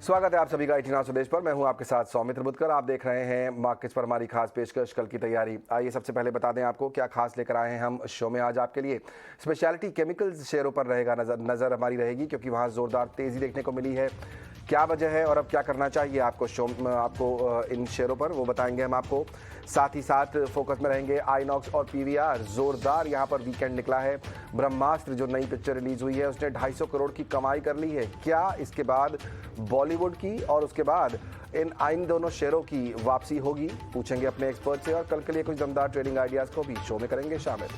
स्वागत है आप सभी का 18 स्वदेश पर। मैं हूं आपके साथ सौमित्र बुद्धकर। आप देख रहे हैं मार्केट्स पर हमारी खास पेशकश, कल की तैयारी। आइए सबसे पहले बता दें आपको क्या खास लेकर आए हैं हम शो में आज आपके लिए। स्पेशलिटी केमिकल्स शेयरों पर रहेगा नजर हमारी रहेगी, क्योंकि वहां जोरदार तेजी देखने को मिली है। क्या वजह है और अब क्या करना चाहिए आपको इन शेयरों पर, वो बताएंगे हम आपको। साथ ही साथ फोकस में रहेंगे आइनॉक्स और पीवीआर। जोरदार यहां पर वीकेंड निकला है। ब्रह्मास्त्र जो नई पिक्चर रिलीज हुई है उसने 250 करोड़ की कमाई कर ली है। क्या इसके बाद बॉलीवुड की और उसके बाद इन दोनों शेयरों की वापसी होगी, पूछेंगे अपने एक्सपर्ट से। और कल के लिए कुछ दमदार ट्रेडिंग आइडियाज को भी शो में करेंगे शामिल।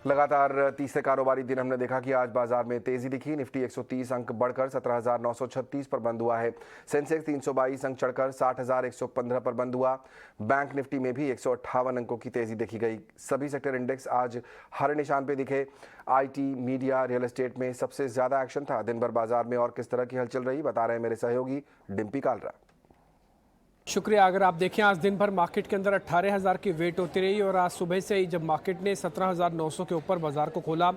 लगातार तीसरे कारोबारी दिन हमने देखा कि आज बाजार में तेजी दिखी। निफ्टी 130 अंक बढ़कर 17,936 पर बंद हुआ है। सेंसेक्स 322 अंक चढ़कर 60,115 पर बंद हुआ। बैंक निफ्टी में भी 158 अंकों की तेजी देखी गई। सभी सेक्टर इंडेक्स आज हरे निशान पे दिखे। आईटी, मीडिया, रियल एस्टेट में सबसे ज्यादा एक्शन था। दिन भर बाजार में और किस तरह की हलचल रही, बता रहे हैं मेरे सहयोगी डिम्पी कालरा। शुक्रिया। अगर आप देखें आज दिन भर मार्केट के अंदर 18,000 की वेट होती रही और आज सुबह से ही जब मार्केट ने 17,900 के ऊपर बाजार को खोला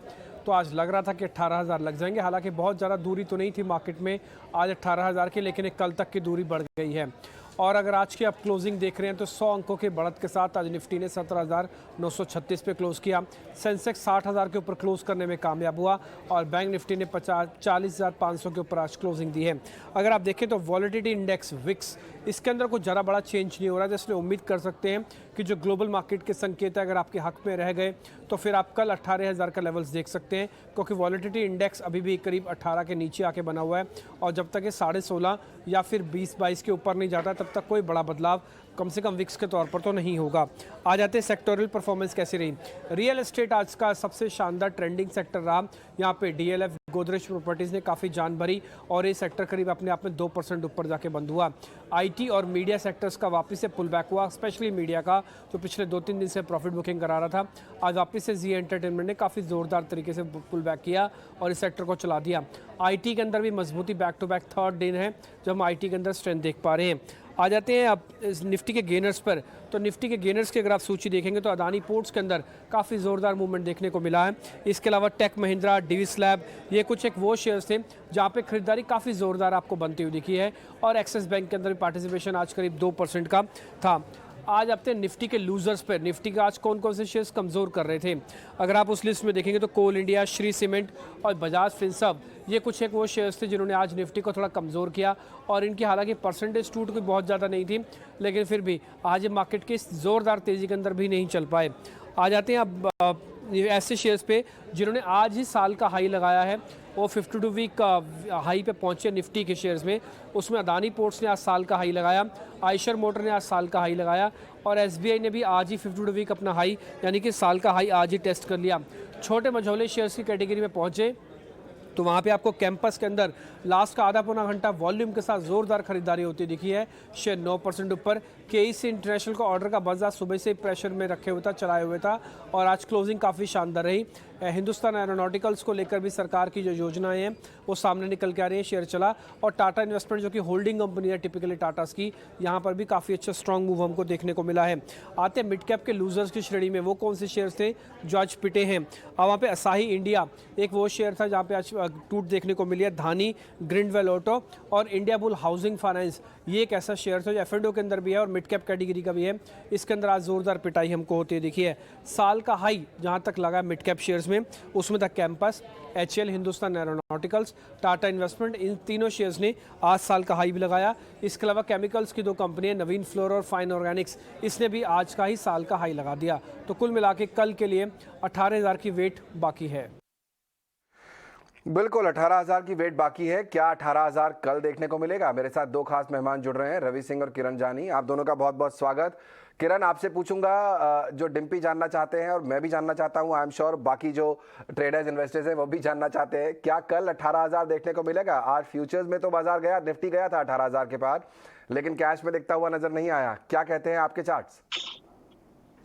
तो आज लग रहा था कि 18,000 लग जाएंगे। हालांकि बहुत ज़्यादा दूरी तो नहीं थी मार्केट में आज 18,000 की, लेकिन कल तक की दूरी बढ़ गई है। और अगर आज की आप क्लोजिंग देख रहे हैं तो 100 अंकों के बढ़त के साथ आज निफ्टी ने 17,936 पे क्लोज किया। सेंसेक्स 60,000 के ऊपर क्लोज करने में कामयाब हुआ और बैंक निफ्टी ने 40,500 के ऊपर आज क्लोजिंग दी है। अगर आप देखें तो वॉलेटिलिटी इंडेक्स विक्स, इसके अंदर कुछ ज़्यादा बड़ा चेंज नहीं हो रहा है, जिसलिए उम्मीद कर सकते हैं कि जो ग्लोबल मार्केट के संकेत है अगर आपके हक में रह गए तो फिर आप कल 18,000 का लेवल्स देख सकते हैं, क्योंकि वॉलेटिलिटी इंडेक्स अभी भी करीब 18 के नीचे आके बना हुआ है। और जब तक ये 16.5 या फिर 20-22 के ऊपर नहीं जाता तब तक कोई बड़ा बदलाव कम से कम विक्स के तौर पर तो नहीं होगा। आ जाते हैं सेक्टोरल परफॉर्मेंस कैसी रही। रियल एस्टेट आज का सबसे शानदार ट्रेंडिंग सेक्टर रहा। यहाँ पे डीएलएफ, गोदरेज प्रॉपर्टीज़ ने काफ़ी जान भरी और ये सेक्टर करीब अपने आप में 2% ऊपर जाके बंद हुआ। आईटी और मीडिया सेक्टर्स का वापस से पुल बैक हुआ, स्पेशली मीडिया का जो पिछले 2-3 दिन से प्रॉफिट बुकिंग करा रहा था। आज वापस से जी एंटरटेनमेंट ने काफ़ी ज़ोरदार तरीके से पुल बैक किया और इस सेक्टर को चला दिया। आईटी के अंदर भी मजबूती, बैक टू बैक थर्ड दिन है जब हम आईटी के अंदर स्ट्रेंथ देख पा रहे हैं। आ जाते हैं अब निफ्टी के गेनर्स पर। तो निफ्टी के गेनर्स की अगर आप सूची देखेंगे तो अदानी पोर्ट्स के अंदर काफ़ी ज़ोरदार मूवमेंट देखने को मिला है। इसके अलावा टेक महिंद्रा, डिविस लैब, ये कुछ एक वो शेयर्स थे जहाँ पे खरीदारी काफ़ी ज़ोरदार आपको बनती हुई दिखी है। और एक्सिस बैंक के अंदर भी पार्टिसिपेशन आज करीब 2% का था। आज अपने निफ्टी के लूजर्स पर, निफ्टी का आज कौन कौन से शेयर्स कमज़ोर कर रहे थे, अगर आप उस लिस्ट में देखेंगे तो कोल इंडिया, श्री सीमेंट और बजाज फिनसर्व, ये कुछ एक वो शेयर्स थे जिन्होंने आज निफ्टी को थोड़ा कमज़ोर किया। और इनकी हालांकि परसेंटेज टूट कोई बहुत ज़्यादा नहीं थी, लेकिन फिर भी आज मार्केट की ज़ोरदार तेज़ी के अंदर भी नहीं चल पाए। आ जाते हैं अब ऐसे शेयर्स पे जिन्होंने आज ही साल का हाई लगाया है, वो 52 वीक का हाई पे पहुंचे निफ्टी के शेयर्स में। उसमें अदानी पोर्ट्स ने आज साल का हाई लगाया, आयशर मोटर ने आज साल का हाई लगाया और एसबीआई ने भी आज ही 52 वीक अपना हाई यानी कि साल का हाई आज ही टेस्ट कर लिया। छोटे मझोले शेयर्स की कैटेगरी में पहुंचे तो वहाँ पे आपको कैंपस के अंदर लास्ट का आधा पौना घंटा वॉल्यूम के साथ ज़ोरदार खरीदारी होती दिखी है। शेयर 9% ऊपर। केईसी इंटरनेशनल का ऑर्डर का बाजार सुबह से प्रेशर में रखे हुए था, चलाए हुए था और आज क्लोजिंग काफ़ी शानदार रही। हिंदुस्तान एरोनॉटिकल्स को लेकर भी सरकार की जो योजनाएं हैं वो सामने निकल के आ रही है, शेयर चला। और टाटा इन्वेस्टमेंट जो कि होल्डिंग कंपनी है टिपिकली टाटास की, यहाँ पर भी काफ़ी अच्छा स्ट्रॉन्ग मूव हमको देखने को मिला है। आते मिड कैप के लूजर्स की श्रेणी में वो कौन से शेयर्स थे जो आज पिटे हैं। अब वहाँ पे असाही इंडिया एक वो शेयर था जहाँ पे आज टूट देखने को मिली है। धानी, ग्रिंडवेल ऑटो और इंडिया बुल हाउसिंग फाइनेंस, ये एक ऐसा शेयर था जो एफ&ओ के अंदर भी है और मिड कैप कैटेगरी का भी है। इसके अंदर आज जोरदार पिटाई हमको होती है देखिए। साल का हाई जहां तक लगा मिड कैप शेयर्स में, उसमें था कैंपस, HAL, Hindustan aeronauticals, Tata investment, इन तीनों शेयर्स ने आज साल का हाई भी लगाया। इसके अलावा केमिकल्स की 2 कंपनियां नवीन फ्लोर और फाइन ऑर्गेनिक्स, इसने भी आज का ही साल का हाई लगा दिया। तो कुल मिला के कल के लिए 18,000 की वेट बाकी है। बिल्कुल 18,000 की वेट बाकी है। क्या 18,000 कल देखने को मिलेगा? मेरे साथ 2 खास मेहमान जुड़ रहे हैं, रवि सिंह और किरण जानी। आप दोनों का बहुत बहुत स्वागत। किरण, आपसे पूछूंगा जो डिम्पी जानना चाहते हैं और मैं भी जानना चाहता हूं, आई एम श्योर बाकी जो ट्रेडर्स इन्वेस्टर्स हैं वो भी जानना चाहते हैं, क्या कल 18,000 देखने को मिलेगा? आज फ्यूचर्स में तो बाजार गया, निफ्टी गया था 18,000 के पार, लेकिन कैश में दिखता हुआ नजर नहीं आया। क्या कहते हैं आपके charts?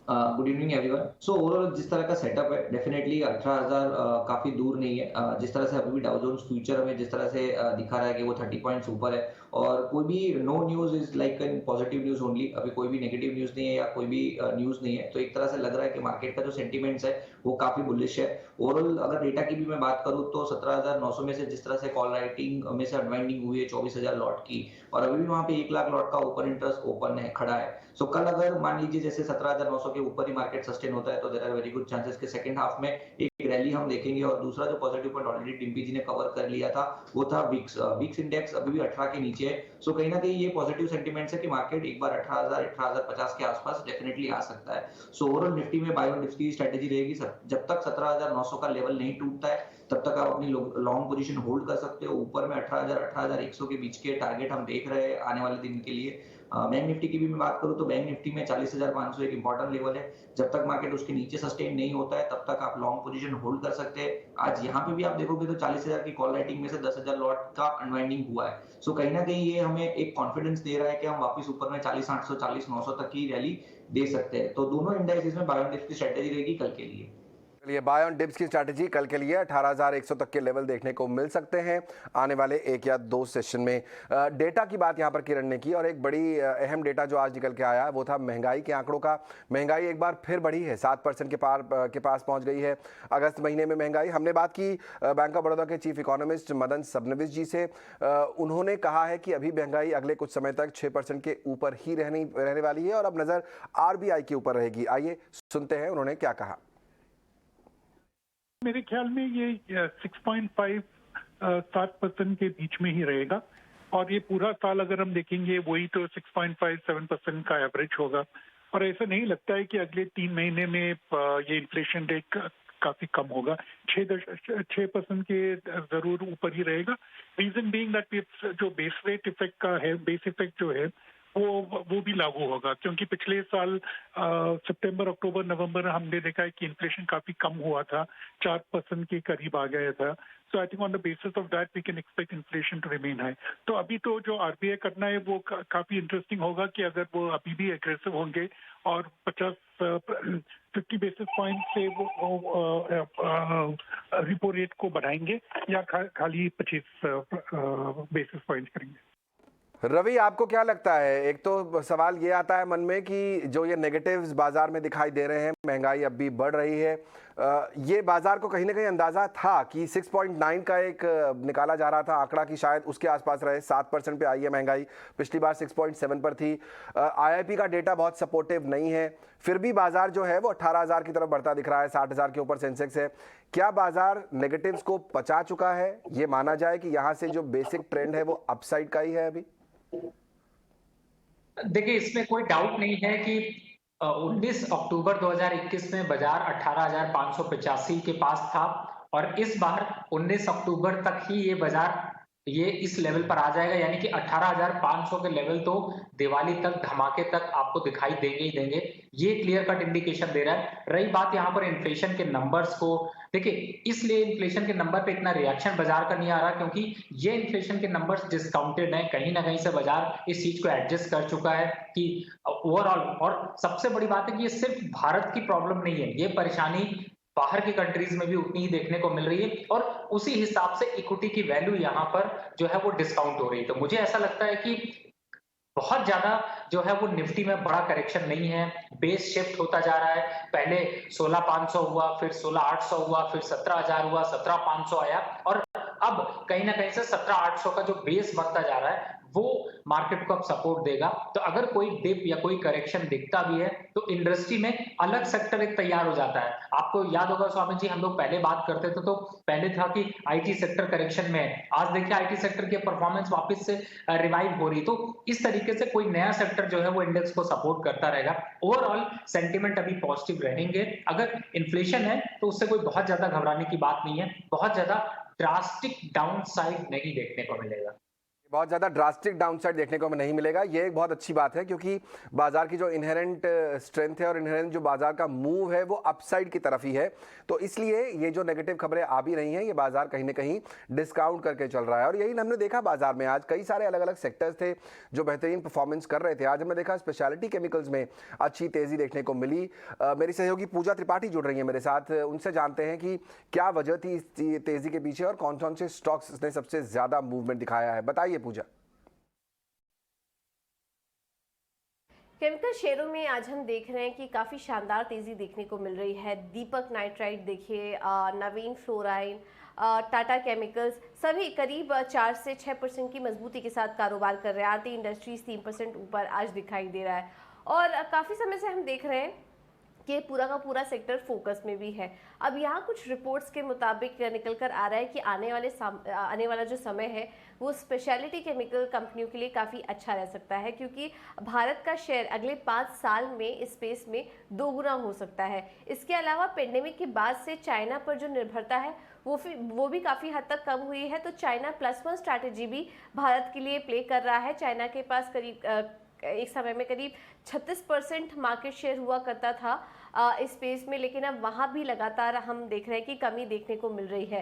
Good evening everyone. So overall जिस तरह का सेटअप है डेफिनेटली 18,000 काफी दूर नहीं है। जिस तरह से अभी भी डाउ जोन्स फ्यूचर में जिस तरह से दिखा रहा है कि वो 30 पॉइंट्स ऊपर है, और कोई भी no news is like an positive news only. अभी कोई भी नेगेटिव न्यूज़ नहीं है या कोई भी न्यूज़ नहीं है। तो एक तरह से लग रहा है कि मार्केट का जो सेंटीमेंट्स है, वो काफ़ी बुलिश है। ओवरऑल अगर डेटा की भी मैं बात करूँ तो 17,900 में से जिस तरह से कॉल राइटिंग में से अनवाइंडिंग हुई है 24,000 लॉट की, और अभी भी वहाँ पे 1 लाख लॉट का ओपन इंटरेस्ट ओपन है, खड़ा है। सो कल अगर मान लीजिए जैसे 17,900 के ऊपर ही मार्केट सस्टेन होता है, तो there are very good chances कि सेकंड हाफ में एक रैली हम देखेंगे। और दूसरा जो positive point already Dimpy ji ने कवर कर लिया था, वो था विक्स। विक्स इंडेक्स अभी भी 18 के नीचे है। सो कहीं न कहीं ये पॉजिटिव सेंटीमेंट्स है कि मार्केट एक बार 18,000 18,050 के आसपास डेफिनिटली आ सकता है। सो ओवरऑल निफ्टी में बाय ऑन डिप्स की स्ट्रेटजी रहेगी। जब तक 17,900 का लेवल नहीं टूटता है, तब तक आप अपनी लॉन्ग पोजीशन होल्ड कर सकते हो। ऊपर में 18,000 18,100 के बीच के टारगेट हम देख रहे हैं आने वाले दिन के लिए। बैंक निफ्टी की भी मैं बात करूँ तो बैंक निफ्टी में 40,500 एक इंपॉर्टेंट लेवल है। जब तक मार्केट उसके नीचे सस्टेन नहीं होता है, तब तक आप लॉन्ग पोजीशन होल्ड कर सकते हैं। आज यहाँ पे भी आप देखोगे तो 40,000 की कॉल राइटिंग में से 10,000 लॉट का अनवाइंडिंग हुआ है। सो कहीं ना कहीं ये हमें एक कॉन्फिडेंस दे रहा है कि हम वापस ऊपर में 40,800 40,900 तक की रैली दे सकते हैं। तो दोनों इंडेक्स में बाय ऑन डिप्स की स्ट्रेटेजी रहेगी कल के लिए। चलिए, बाय ऑन डिप्स की स्ट्रैटेजी कल के लिए 18,100 तक के लेवल देखने को मिल सकते हैं आने वाले 1 या 2 सेशन में। डेटा की बात यहाँ पर किरण ने की, और एक बड़ी अहम डेटा जो आज निकल के आया वो था महंगाई के आंकड़ों का। महंगाई एक बार फिर बढ़ी है, 7% के पास पहुंच गई है अगस्त महीने में महंगाई। हमने बात की बैंक ऑफ बड़ौदा के चीफ इकोनॉमिस्ट मदन सबनविस जी से। उन्होंने कहा है कि अभी महंगाई अगले कुछ समय तक 6% के ऊपर ही रहने वाली है और अब नज़र RBI के ऊपर रहेगी। आइए सुनते हैं उन्होंने क्या कहा। मेरे ख्याल में ये 6.5 7% के बीच में ही रहेगा, और ये पूरा साल अगर हम देखेंगे वही तो 6.57% का एवरेज होगा। और ऐसा नहीं लगता है कि अगले 3 महीने में ये इन्फ्लेशन रेट काफी कम होगा। 6% के जरूर ऊपर ही रहेगा। रीजन बीइंग दैट जो बेस रेट इफेक्ट का है, बेस इफेक्ट जो है वो भी लागू होगा, क्योंकि पिछले साल सितंबर अक्टूबर नवंबर हमने देखा है कि इन्फ्लेशन काफी कम हुआ था, 4% के करीब आ गया था। So I think on the basis of that we can expect inflation to remain high. तो अभी तो जो RBI करना है वो काफी इंटरेस्टिंग होगा कि अगर वो अभी भी एग्रेसिव होंगे और 50 बेसिस पॉइंट से वो रिपो रेट को बढ़ाएंगे या खाली 25 बेसिस पॉइंट करेंगे। रवि, आपको क्या लगता है? एक तो सवाल ये आता है मन में कि जो ये नेगेटिव्स बाजार में दिखाई दे रहे हैं, महंगाई अब भी बढ़ रही है, ये बाजार को कहीं ना कहीं अंदाजा था कि 6.9 का एक निकाला जा रहा था आंकड़ा कि शायद उसके आसपास रहे। 7% पे आई है महंगाई, पिछली बार 6.7 पर थी। IIP का डेटा बहुत सपोर्टिव नहीं है, फिर भी बाजार जो है वो 18,000 की तरफ बढ़ता दिख रहा है, 60,000 के ऊपर सेंसेक्स है। क्या बाजार नेगेटिव्स को पचा चुका है? ये माना जाए कि यहाँ से जो बेसिक ट्रेंड है वो अपसाइड का ही है अभी? देखिए, इसमें कोई डाउट नहीं है कि 19 अक्टूबर 2021 में बाजार 18,585 के पास था, और इस बार 19 अक्टूबर तक ही ये बाजार इस लेवल पर आ जाएगा। यानी कि 18,500 के लेवल तो दिवाली तक, धमाके तक आपको दिखाई देंगे ही देंगे। ये क्लियर कट इंडिकेशन दे रहा है। रही बात यहाँ पर इन्फ्लेशन के नंबर्स को, देखिए इसलिए इन्फ्लेशन के नंबर पे इतना रिएक्शन बाजार का नहीं आ रहा, क्योंकि ये इन्फ्लेशन के नंबर्स डिस्काउंटेड हैं। कहीं ना कहीं से बाजार इस चीज को एडजस्ट कर चुका है कि ओवरऑल, और सबसे बड़ी बात है कि ये सिर्फ भारत की प्रॉब्लम नहीं है, ये परेशानी बाहर की कंट्रीज में भी उतनी ही देखने को मिल रही है, और उसी हिसाब से इक्विटी की वैल्यू यहाँ पर जो है वो डिस्काउंट हो रही है। तो मुझे ऐसा लगता है कि बहुत ज्यादा जो है वो निफ्टी में बड़ा करेक्शन नहीं है। बेस शिफ्ट होता जा रहा है। पहले 16,500 हुआ, फिर 16,800 हुआ, फिर 17,000 हुआ, 17,500 आया, और अब कहीं ना कहीं से 17,800 का जो बेस बनता जा रहा है वो मार्केट को अब सपोर्ट देगा। तो अगर कोई डिप या कोई करेक्शन दिखता भी है तो इंडस्ट्री में अलग सेक्टर एक तैयार हो जाता है। आपको याद होगा स्वामी जी, हम लोग पहले बात करते थे तो पहले था कि IT सेक्टर करेक्शन में है। आज देखिए IT सेक्टर की परफॉर्मेंस वापस से रिवाइव हो रही। तो इस तरीके से कोई नया सेक्टर जो है वो इंडेक्स को सपोर्ट करता रहेगा। ओवरऑल सेंटिमेंट अभी पॉजिटिव रहेंगे। अगर इन्फ्लेशन है तो उससे कोई बहुत ज्यादा घबराने की बात नहीं है, बहुत ज्यादा ड्रास्टिक डाउन साइड नहीं देखने को मिलेगा। बहुत ज़्यादा ड्रास्टिक डाउनसाइड देखने को हमें नहीं मिलेगा। ये एक बहुत अच्छी बात है, क्योंकि बाजार की जो इनहेरेंट स्ट्रेंथ है और इनहेरेंट जो बाजार का मूव है वो अपसाइड की तरफ ही है। तो इसलिए ये जो नेगेटिव खबरें आ भी रही हैं, ये बाजार कहीं ना कहीं डिस्काउंट करके चल रहा है। और यही हमने देखा बाजार में आज कई सारे अलग अलग सेक्टर्स थे जो बेहतरीन परफॉर्मेंस कर रहे थे। आज हमने देखा स्पेशलिटी केमिकल्स में अच्छी तेज़ी देखने को मिली। मेरी सहयोगी पूजा त्रिपाठी जुड़ रही है मेरे साथ, उनसे जानते हैं कि क्या वजह थी इस तेज़ी के पीछे और कौन कौन से स्टॉक्स ने सबसे ज़्यादा मूवमेंट दिखाया है। बताइए पूजा। केमिकल शेयरों में आज हम देख रहे हैं कि काफ़ी शानदार तेज़ी देखने को मिल रही है। दीपक नाइट्राइट देखिए, नवीन फ्लोराइन, टाटा केमिकल्स सभी करीब 4 से 6% की मजबूती के साथ कारोबार कर रहे हैं। आरती इंडस्ट्रीज 3% ऊपर आज दिखाई दे रहा है और काफ़ी समय से हम देख रहे हैं कि पूरा का पूरा सेक्टर फोकस में भी है। अब यहाँ कुछ रिपोर्ट्स के मुताबिक निकल कर आ रहा है कि आने वाला जो समय है वो स्पेशलिटी केमिकल कंपनियों के लिए काफ़ी अच्छा रह सकता है, क्योंकि भारत का शेयर अगले 5 साल में इस स्पेस में 2 गुना हो सकता है। इसके अलावा पेंडेमिक के बाद से चाइना पर जो निर्भरता है वो भी काफ़ी हद तक कम हुई है। तो चाइना +1 स्ट्रैटेजी भी भारत के लिए प्ले कर रहा है। चाइना के पास करीब एक समय में करीब 36% मार्केट शेयर हुआ करता था इस स्पेस में, लेकिन अब वहाँ भी लगातार हम देख रहे हैं कि कमी देखने को मिल रही है।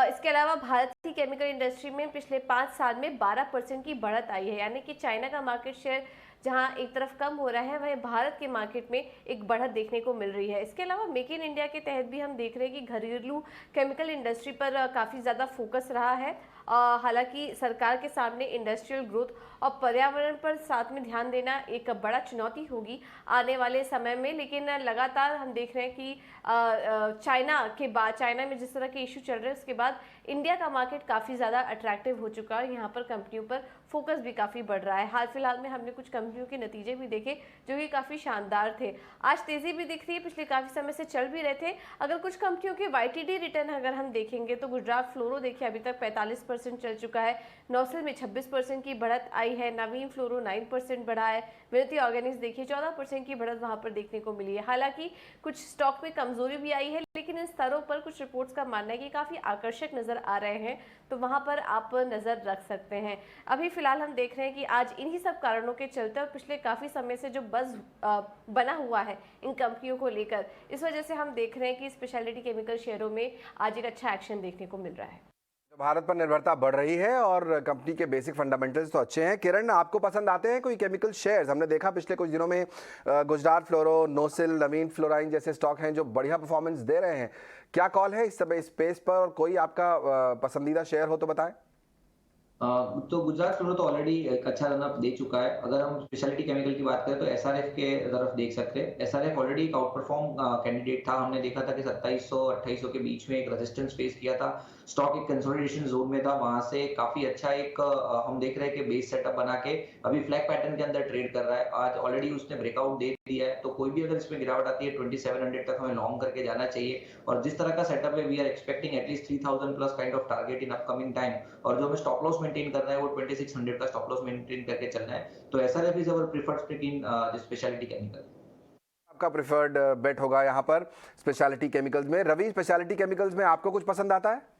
इसके अलावा भारत की केमिकल इंडस्ट्री में पिछले 5 साल में 12% की बढ़त आई है, यानी कि चाइना का मार्केट शेयर जहां एक तरफ कम हो रहा है वहीं भारत के मार्केट में एक बढ़त देखने को मिल रही है। इसके अलावा मेक इन इंडिया के तहत भी हम देख रहे हैं कि घरेलू केमिकल इंडस्ट्री पर काफ़ी ज़्यादा फोकस रहा है। हालांकि सरकार के सामने इंडस्ट्रियल ग्रोथ और पर्यावरण पर साथ में ध्यान देना एक बड़ा चुनौती होगी आने वाले समय में, लेकिन लगातार हम देख रहे हैं कि चाइना में जिस तरह के इशू चल रहे हैं उसके बाद इंडिया का मार्केट काफ़ी ज़्यादा अट्रैक्टिव हो चुका है। यहाँ पर कंपनियों पर फोकस भी काफ़ी बढ़ रहा है। हाल फिलहाल में हमने कुछ कंपनियों के नतीजे भी देखे जो कि काफ़ी शानदार थे। आज तेज़ी भी दिख रही है, पिछले काफ़ी समय से चल भी रहे थे। अगर कुछ कंपनियों के YTD रिटर्न अगर हम देखेंगे तो गुजरात फ्लोरो देखिए अभी तक 45% चल चुका है। नौसिल में 26% की बढ़त आई है। नवीन फ्लोरो 9% बढ़ा है। विनती ऑर्गेनिक्स देखिए 14% की बढ़त वहाँ पर देखने को मिली है। हालांकि कुछ स्टॉक में कमजोरी भी आई है, लेकिन इन स्तरों पर कुछ रिपोर्ट्स का मानना है कि काफ़ी आकर्षक नज़र आ रहे हैं, तो वहाँ पर आप नज़र रख सकते हैं। अभी फिलहाल हम देख रहे हैं कि आज इन्हीं सब कारणों के चलते और पिछले काफ़ी समय से जो बज़ बना हुआ है इन कंपनियों को लेकर, इस वजह से हम देख रहे हैं कि स्पेशलिटी केमिकल शेयरों में आज एक अच्छा एक्शन देखने को मिल रहा है। भारत पर निर्भरता बढ़ रही है और कंपनी के बेसिक फंडामेंटल्स तो अच्छे हैं। किरण, आपको पसंद आते हैं कोई केमिकल शेयर्स? हमने देखा पिछले कुछ दिनों में गुजरात फ्लोरो, नोसिल, नवीन फ्लोराइन जैसे स्टॉक हैं जो बढ़िया परफॉर्मेंस दे रहे हैं। क्या कॉल है इस समय स्पेस पर, और कोई आपका पसंदीदा शेयर हो तो बताएं। तो गुजरात फ्लोरो तो ऑलरेडी एक अच्छा रनअप दे चुका है। अगर हम स्पेशलिटी केमिकल की बात करें तो SRF के तरफ देख सकते हैं। SRF ऑलरेडी एक आउट परफॉर्म कैंडिडेट था। हमने देखा था कि 2700-2800 के बीच में एक रेजिस्टेंस फेस किया था। स्टॉक एक कंसोलिडेशन जोन में था, वहां से काफी अच्छा एक हम देख रहे हैं कि बेस सेटअप बना के अभी फ्लैग पैटर्न के अंदर ट्रेड कर रहा है। आज ऑलरेडी उसने ब्रेकआउट दे दिया है, तो कोई भी अगर इसमें गिरावट आती है 2700 तक हमें लॉन्ग करके जाना चाहिए। और जिस तरह का सेटअप है we are expecting at least 3000 plus kind of target in upcoming time. और जो हमें स्टॉप लॉस मेंटेन करना है वो 2600 का स्टॉप लॉस मेंटेन करके चलना है। तो SRF is our preferred stock in speciality chemical. आपका प्रिफर्ड बेट होगा यहाँ पर स्पेशलिटी केमिकल्स में। रवि, स्पेशलिटी केमिकल्स में आपको कुछ पसंद आता है?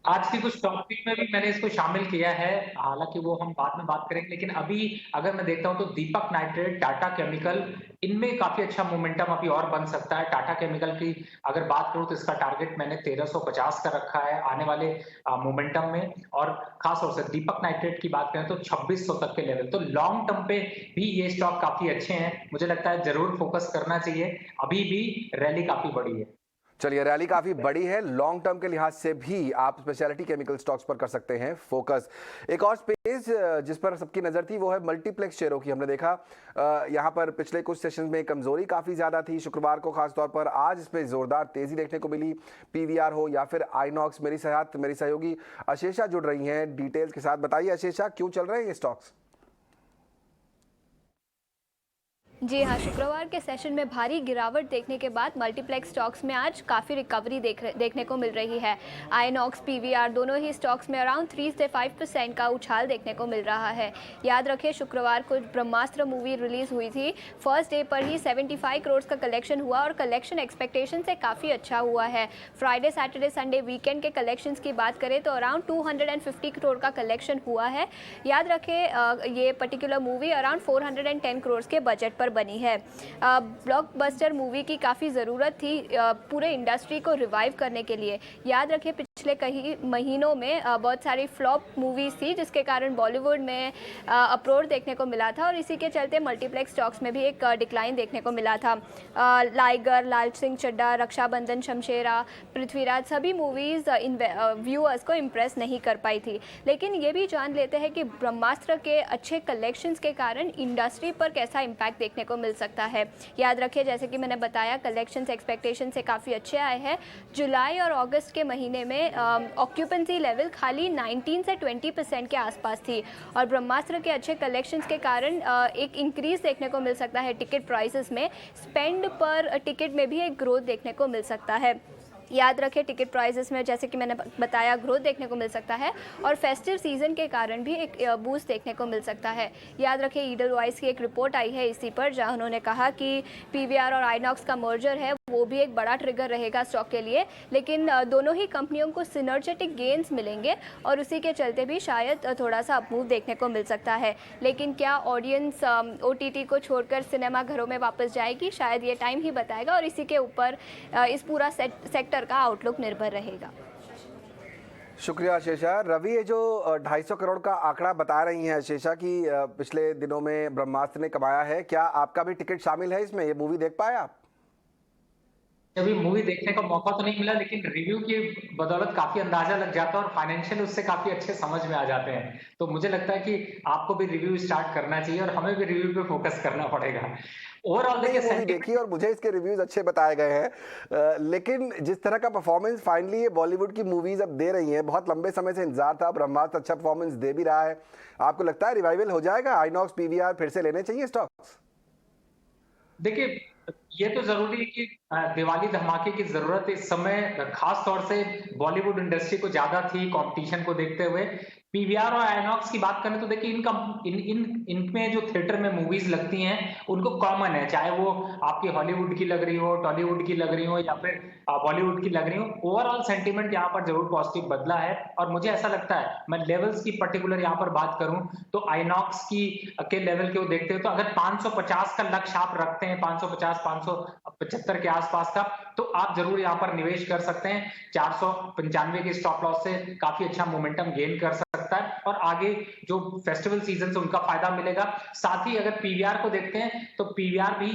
आज की कुछ टॉपिक में भी मैंने इसको शामिल किया है, हालांकि वो हम बाद में बात करेंगे, लेकिन अभी अगर मैं देखता हूं तो दीपक नाइट्रेट, टाटा केमिकल, इनमें काफी अच्छा मोमेंटम अभी और बन सकता है। टाटा केमिकल की अगर बात करूं तो इसका टारगेट मैंने 1350 का रखा है आने वाले मोमेंटम में, और खासतौर से दीपक नाइट्रेट की बात करें तो 2600 तक के लेवल। तो लॉन्ग टर्म पे भी ये स्टॉक काफी अच्छे हैं, मुझे लगता है जरूर फोकस करना चाहिए। अभी भी रैली काफी बड़ी है। चलिए, रैली काफ़ी बड़ी है, लॉन्ग टर्म के लिहाज से भी आप स्पेशलिटी केमिकल स्टॉक्स पर कर सकते हैं फोकस। एक और स्पेस जिस पर सबकी नज़र थी वो है मल्टीप्लेक्स शेयरों की। हमने देखा यहाँ पर पिछले कुछ सेशंस में कमजोरी काफ़ी ज़्यादा थी शुक्रवार को खासतौर पर। आज इसमें ज़ोरदार तेज़ी देखने को मिली। PVR हो या फिर आइनॉक्स, मेरी सहयोगी अशेषा जुड़ रही हैं डिटेल्स के साथ। बताइए अशेषा, क्यों चल रहे हैं ये स्टॉक्स? जी हाँ, शुक्रवार के सेशन में भारी गिरावट देखने के बाद मल्टीप्लेक्स स्टॉक्स में आज काफ़ी रिकवरी देखने को मिल रही है। आइनॉक्स, PVR दोनों ही स्टॉक्स में अराउंड 3 से 5% का उछाल देखने को मिल रहा है। याद रखिए शुक्रवार को ब्रह्मास्त्र मूवी रिलीज़ हुई थी। फर्स्ट डे पर ही 75 करोड़ का कलेक्शन हुआ और कलेक्शन एक्सपेक्टेशन से काफ़ी अच्छा हुआ है। फ्राइडे, सैटरडे, संडे वीकेंड के कलेक्शंस की बात करें तो अराउंड 250 करोड़ का कलेक्शन हुआ है। याद रखें ये पर्टिकुलर मूवी अराउंड 410 करोड़ के बजट पर बनी है। ब्लॉकबस्टर मूवी की काफ़ी ज़रूरत थी पूरे इंडस्ट्री को रिवाइव करने के लिए। याद रखिए पिछले पिछले कई महीनों में बहुत सारी फ्लॉप मूवीज़ थी, जिसके कारण बॉलीवुड में अप्रोच देखने को मिला था और इसी के चलते मल्टीप्लेक्स स्टॉक्स में भी एक डिक्लाइन देखने को मिला था। लाइगर, लाल सिंह चड्ढा, रक्षाबंधन, शमशेरा, पृथ्वीराज, सभी मूवीज़ व्यूअर्स को इम्प्रेस नहीं कर पाई थी। लेकिन ये भी जान लेते हैं कि ब्रह्मास्त्र के अच्छे कलेक्शंस के कारण इंडस्ट्री पर कैसा इम्पैक्ट देखने को मिल सकता है। याद रखिए, जैसे कि मैंने बताया, कलेक्शंस एक्सपेक्टेशन से काफ़ी अच्छे आए हैं। जुलाई और अगस्त के महीने में ऑक्यूपेंसी लेवल खाली 19 से 20% के आसपास थी और ब्रह्मास्त्र के अच्छे कलेक्शंस के कारण एक इंक्रीज देखने को मिल सकता है टिकट प्राइसेस में। स्पेंड पर टिकट में भी एक ग्रोथ देखने को मिल सकता है। याद रखें, टिकट प्राइसेस में जैसे कि मैंने बताया ग्रोथ देखने को मिल सकता है और फेस्टिव सीजन के कारण भी एक बूस्ट देखने को मिल सकता है। याद रखें, ईडलवाइज की एक रिपोर्ट आई है इसी पर, जहां उन्होंने कहा कि पीवीआर और आइनॉक्स का मर्जर है, वो भी एक बड़ा ट्रिगर रहेगा स्टॉक के लिए। लेकिन दोनों ही कंपनियों को सिनर्जेटिक गेन्स मिलेंगे और उसी के चलते भी शायद थोड़ा सा अपमूव देखने को मिल सकता है। लेकिन क्या ऑडियंस ओटीटी को छोड़कर सिनेमा घरों में वापस जाएगी, शायद ये टाइम ही बताएगा और इसी के ऊपर इस पूरा सेक्टर का आउटलुक निर्भर रहेगा। शुक्रिया शेषा। रवि, ये जो 250 करोड़ का आंकड़ा बता रही हैं शेषा कि पिछले दिनों में ब्रह्मास्त्र ने कमाया है, क्या आपका भी टिकट शामिल है इसमें? ये मूवी देख पाए आप? अभी मूवी देखने का मौका तो नहीं मिला, लेकिन रिव्यू की बदौलत काफी अंदाजा लग जाता है और फाइनेंशियल उससे काफी अच्छे समझ में आ जाते हैं। तो मुझे लगता है कि आपको भी रिव्यू स्टार्ट करना चाहिए और हमें भी रिव्यू पे फोकस करना पड़ेगा। ओवरऑल देखिए, मूवी देखी और मुझे इसके रिव्यूज अच्छे बताए गए हैं, लेकिन जिस तरह का परफॉर्मेंस फाइनली ये बॉलीवुड की मूवीज अब दे रही हैं, बहुत लंबे समय से इंतजार था, ब्रह्मास्त्र अच्छा परफॉर्मेंस दे भी रहा है। आपको लगता है रिवाइवल हो जाएगा? आइनॉक्स, पीवीआर फिर से लेने चाहिए स्टॉक्स? देखिए, ये तो जरूरी है कि दिवाली धमाके की जरूरत इस समय खास तौर से बॉलीवुड इंडस्ट्री को ज्यादा थी कंपटीशन को देखते हुए। पीवीआर और आइनॉक्स की बात करें तो देखिए, इनमें जो थिएटर में मूवीज लगती हैं उनको कॉमन है, चाहे वो आपकी हॉलीवुड की लग रही हो, टॉलीवुड की लग रही हो या फिर बॉलीवुड की लग रही हो। ओवरऑल सेंटीमेंट यहाँ पर जरूर पॉजिटिव बदला है और मुझे ऐसा लगता है, मैं लेवल्स की पर्टिकुलर यहाँ पर बात करूं तो आइनॉक्स के लेवल के वो देखते हो तो अगर 550 का लक्ष्य आप रखते हैं, 550 575 के आसपास का, तो आप जरूर यहाँ पर निवेश कर सकते हैं। 495 के स्टॉप लॉस से काफी अच्छा मोमेंटम गेन कर सकता है और आगे जो फेस्टिवल सीजन से उनका फायदा मिलेगा। साथ ही अगर पीवीआर को देखते हैं तो पीवीआर भी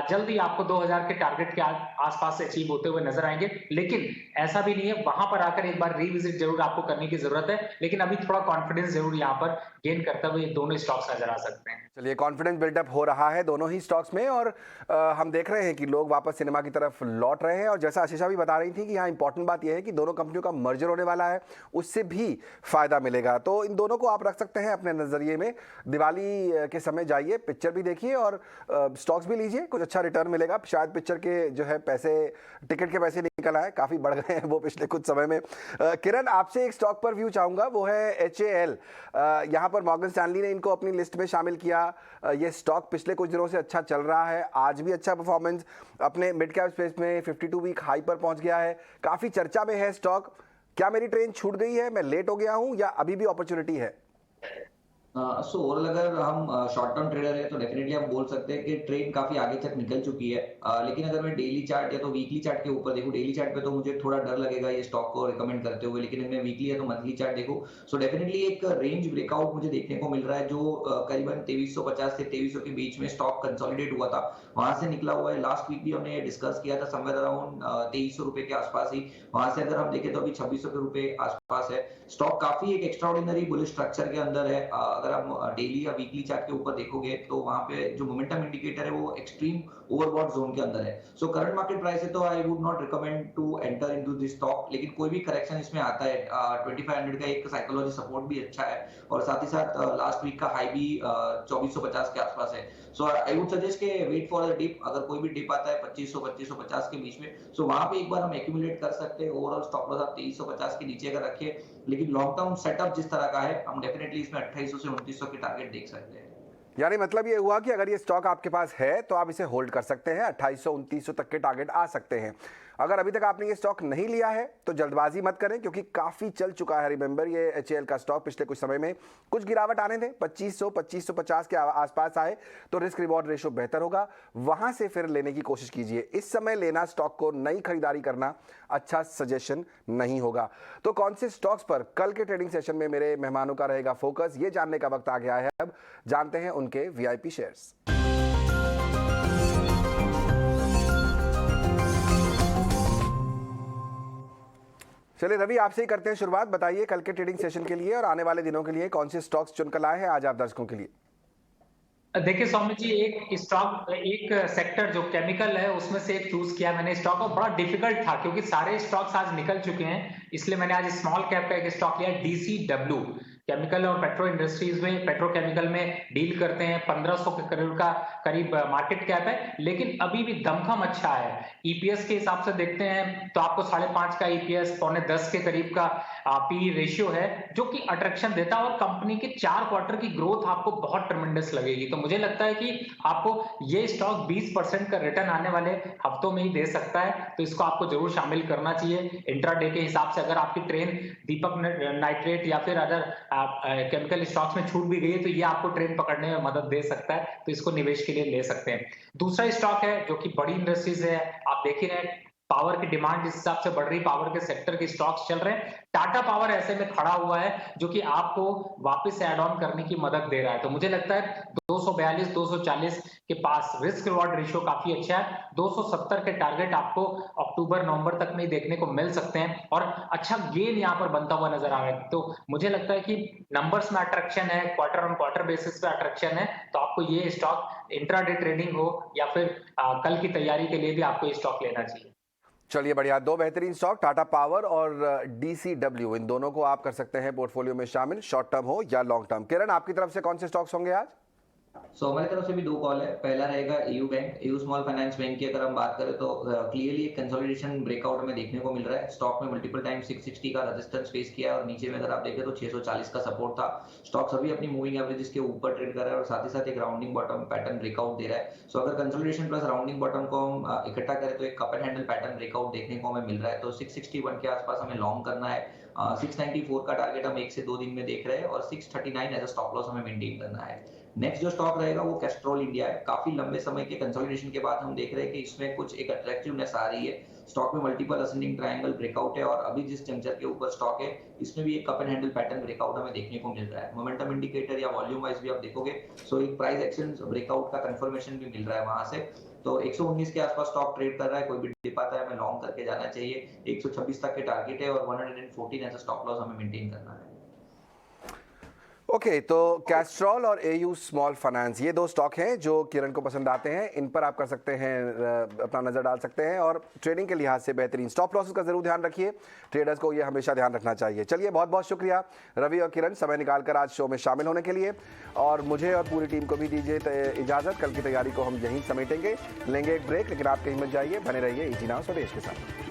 जल्दी आपको 2000 के टारगेट के आसपास से अचीव होते हुए नजर आएंगे। लेकिन ऐसा भी नहीं है, वहां पर आकर एक बार रिविजिट जरूर आपको करने की जरूरत है, लेकिन अभी थोड़ा कॉन्फिडेंस जरूर यहाँ पर गेन करते हुए दोनों स्टॉक्स नजर आ सकते हैं। चलिए, कॉन्फिडेंस बिल्डअप हो रहा है दोनों ही स्टॉक्स में और हम देख रहे हैं कि लोग वापस सिनेमा की तरफ लौट रहे हैं। और जैसा आशीषा भी बता रही थी कि यहाँ इंपॉर्टेंट बात यह है कि दोनों कंपनियों का मर्जर होने वाला है, उससे भी फायदा मिलेगा। तो इन दोनों को आप रख सकते हैं अपने नजरिए में। दिवाली के समय जाइए, पिक्चर भी देखिए और स्टॉक्स भी लीजिए, कुछ अच्छा रिटर्न मिलेगा। शायद पिक्चर के जो है पैसे, टिकट के पैसे निकल आए, काफी बढ़ गए हैं वो पिछले कुछ समय में। किरण, आपसे एक स्टॉक पर व्यू चाहूंगा, वो है HAL। यहाँ पर मॉर्गन स्टैनली ने इनको अपनी लिस्ट में शामिल किया। ये स्टॉक पिछले कुछ दिनों से अच्छा चल रहा है, आज भी अच्छा परफॉर्मेंस, अपने मिड कैप स्पेस में 52 वीक हाई पर पहुंच गया है, काफी चर्चा में है स्टॉक। क्या मेरी ट्रेन छूट गई है, मैं लेट हो गया हूं या अभी भी अपॉर्चुनिटी है? सो ओवरऑल अगर हम शॉर्ट टर्म ट्रेडर है तो डेफिनेटली हम बोल सकते हैं कि ट्रेन काफी आगे तक निकल चुकी है। लेकिन अगर मैं डेली चार्ट या तो वीकली चार्ट के ऊपर देखूं, डेली चार्ट पे तो मुझे थोड़ा डर लगेगा ये स्टॉक को रिकमेंड करते हुए, लेकिन अगर मैं वीकली या तो मंथली चार्ट देखूं सो डेफिनेटली एक रेंज ब्रेकआउट मुझे देखने को मिल रहा है, जो करीबन 2350 से 2300 के बीच में स्टॉक कंसोलिडेट हुआ था, वहां से निकला हुआ है। लास्ट वीक भी हमने डिस्कस किया था समवेयर अराउंड 2300 रुपए के आसपास ही, वहां से अगर हम देखें तो अभी 2600 के रुपए आसपास है। स्टॉक काफी एक एक्स्ट्राऑर्डिनरी बुलिश स्ट्रक्चर के अंदर है। अगर हम डेली या वीकली चार्ट के ऊपर देखोगे तो वहां पे जो मोमेंटम इंडिकेटर है वो एक्सट्रीम ओवरबॉट जोन के अंदर है। सो करंट मार्केट प्राइस है तो I would not recommend to enter into this stock, लेकिन कोई भी करेक्शन इसमें आता है 2500 का एक साइकोलॉजी सपोर्ट भी अच्छा है और साथ ही साथ लास्ट वीक का हाई भी 2450 के आसपास है। सो आई वुड सजेस्ट के वेट फॉर द डिप, अगर कोई भी डिप आता है 2500-2550 के बीच में, सो वहां पे एक बार हम एक्यूमुलेट कर सकते हैं। ओवरऑल स्टॉप लॉस आप 2350 के नीचे अगर रखिए, लेकिन लॉन्ग टर्म सेटअप जिस तरह का है हम डेफिनेटली इसमें 2800 से 2900 के टारगेट देख सकते हैं। यानी मतलब ये हुआ कि अगर ये स्टॉक आपके पास है तो आप इसे होल्ड कर सकते हैं, 2800-2900 तक के टारगेट आ सकते हैं। अगर अभी तक आपने ये स्टॉक नहीं लिया है तो जल्दबाजी मत करें, क्योंकि काफ़ी चल चुका है। रिमेंबर, ये HAL का स्टॉक पिछले कुछ समय में कुछ गिरावट आने थे, 2500-2550 के आसपास आए तो रिस्क रिवॉर्ड रेशो बेहतर होगा, वहां से फिर लेने की कोशिश कीजिए। इस समय लेना स्टॉक को नई खरीदारी करना अच्छा सजेशन नहीं होगा। तो कौन से स्टॉक्स पर कल के ट्रेडिंग सेशन में मेरे मेहमानों का रहेगा फोकस, ये जानने का वक्त आ गया है। अब जानते हैं उनके VIP शेयर्स। चलिए रवि, आपसे ही करते हैं शुरुआत। बताइए कल के ट्रेडिंग सेशन के लिए और आने वाले दिनों के लिए कौन से स्टॉक्स चुनकर लाए हैं आज आप दर्शकों के लिए। देखिए सौमित जी, एक स्टॉक, एक सेक्टर जो केमिकल है उसमें से एक चूज किया मैंने स्टॉक, और बड़ा डिफिकल्ट था क्योंकि सारे स्टॉक्स आज निकल चुके हैं, इसलिए मैंने आज स्मॉल कैप का एक स्टॉक लिया, DCW। केमिकल और पेट्रो इंडस्ट्रीज में, पेट्रोकेमिकल में डील करते हैं, 1500 के करोड़ का करीब मार्केट कैप है, लेकिन अभी भी दमखम अच्छा है। EPS के हिसाब से देखते हैं तो आपको 5.5 का EPS, 9.25 के करीब का PE रेशियो है, जो कि अट्रैक्शन देता है, और कंपनी के 4 क्वार्टर की ग्रोथ आपको बहुत ट्रेमेंडस लगेगी। तो मुझे लगता है कि आपको ये स्टॉक 20% का रिटर्न आने वाले हफ्तों में ही दे सकता है, तो इसको आपको जरूर शामिल करना चाहिए। इंट्राडे के हिसाब से अगर आपकी ट्रेन दीपक नाइट्रेट या फिर अदर केमिकल स्टॉक्स में छूट भी गई है तो ये आपको ट्रेन पकड़ने में मदद दे सकता है, तो इसको निवेश के लिए ले सकते हैं। दूसरा स्टॉक है जो कि बड़ी इंडस्ट्रीज है, आप देख ही रहे हैं पावर की डिमांड जिस हिसाब से बढ़ रही, पावर के सेक्टर के स्टॉक्स चल रहे हैं। टाटा पावर ऐसे में खड़ा हुआ है जो कि आपको वापस ऐड ऑन करने की मदद दे रहा है, तो मुझे लगता है 242-240 के पास रिस्क रिवॉर्ड रेशियो काफी अच्छा है। 270 के टारगेट आपको अक्टूबर-नवंबर तक में देखने को मिल सकते हैं, और अच्छा गेन यहाँ पर बनता हुआ नजर आ रहा है। तो मुझे लगता है कि नंबर्स में अट्रैक्शन है, क्वार्टर ऑन क्वार्टर बेसिस पे अट्रैक्शन है, तो आपको ये स्टॉक इंट्राडे ट्रेडिंग हो या फिर कल की तैयारी के लिए भी आपको ये स्टॉक लेना चाहिए। चलिए बढ़िया, दो बेहतरीन स्टॉक टाटा पावर और DCW, इन दोनों को आप कर सकते हैं पोर्टफोलियो में शामिल, शॉर्ट टर्म हो या लॉन्ग टर्म। किरण, आपकी तरफ से कौन से स्टॉक्स होंगे आज? हमारी तरफ से भी 2 कॉल है। पहला रहेगा EU bank, EU small finance bank की अगर हम बात करें तो क्लियरली एक कंसोलिडेशन ब्रेकआउट में देखने को मिल रहा है। स्टॉक में मल्टीपल टाइम 660 का रेजिस्टेंस फेस किया है, और नीचे में अगर आप देखें तो 640 का सपोर्ट था। स्टॉक सभी अपनी मूविंग एवरेजेस के ऊपर ट्रेड कर रहा है, और साथ ही साथ एक राउंडिंग बॉटम पैटर्न ब्रेकआउट दे रहा है। सो अगर कंसोलिडेशन प्लस राउंडिंग बॉटम को हम इकट्ठा करें तो एक cup and handle pattern breakout देखने को हमें मिल रहा है। तो 661 के आसपास हमें लॉन्ग करना है। 694 का टारगेट हम 1 से 2 दिन में देख रहे हैं, और 639 एज अ स्टॉप लॉस हमें मेंटेन करना है। नेक्स्ट जो स्टॉक रहेगा वो कैस्ट्रॉल इंडिया है। काफी लंबे समय के कंसोलिडेशन के बाद हम देख रहे हैं कि इसमें कुछ एक अट्रैक्टिवनेस आ रही है। स्टॉक में मल्टीपल असेंडिंग ट्रायंगल ब्रेकआउट है, और अभी जिस जंक्चर के ऊपर स्टॉक है इसमें भी एक cup and handle pattern breakout हमें देखने को मिल रहा है। मोमेंटम इंडिकेटर या वॉल्यूम वाइज भी आप देखोगे, सो एक प्राइस एक्शन ब्रेकआउट का कंफर्मेशन भी मिल रहा है वहां से। तो 119 के आसपास स्टॉक ट्रेड कर रहा है, कोई भी डिप आता है हमें लॉन्ग करके जाना चाहिए। 126 तक के टारगेट है, और 114 एज अ स्टॉप लॉस हमें मेंटेन करना है। ओके, तो कैस्ट्रॉल और AU स्मॉल फाइनेंस, ये 2 स्टॉक हैं जो किरण को पसंद आते हैं, इन पर आप कर सकते हैं, अपना नजर डाल सकते हैं, और ट्रेडिंग के लिहाज से बेहतरीन। स्टॉप लॉसेस का जरूर ध्यान रखिए, ट्रेडर्स को ये हमेशा ध्यान रखना चाहिए। चलिए, बहुत बहुत शुक्रिया रवि और किरण समय निकालकर आज शो में शामिल होने के लिए, और मुझे और पूरी टीम को भी दीजिए इजाजत। कल की तैयारी को हम यहीं समेटेंगे, लेंगे एक ब्रेक, लेकिन आप कहीं मत जाइए, बने रहिए इजी नाउ स्वदेश के साथ।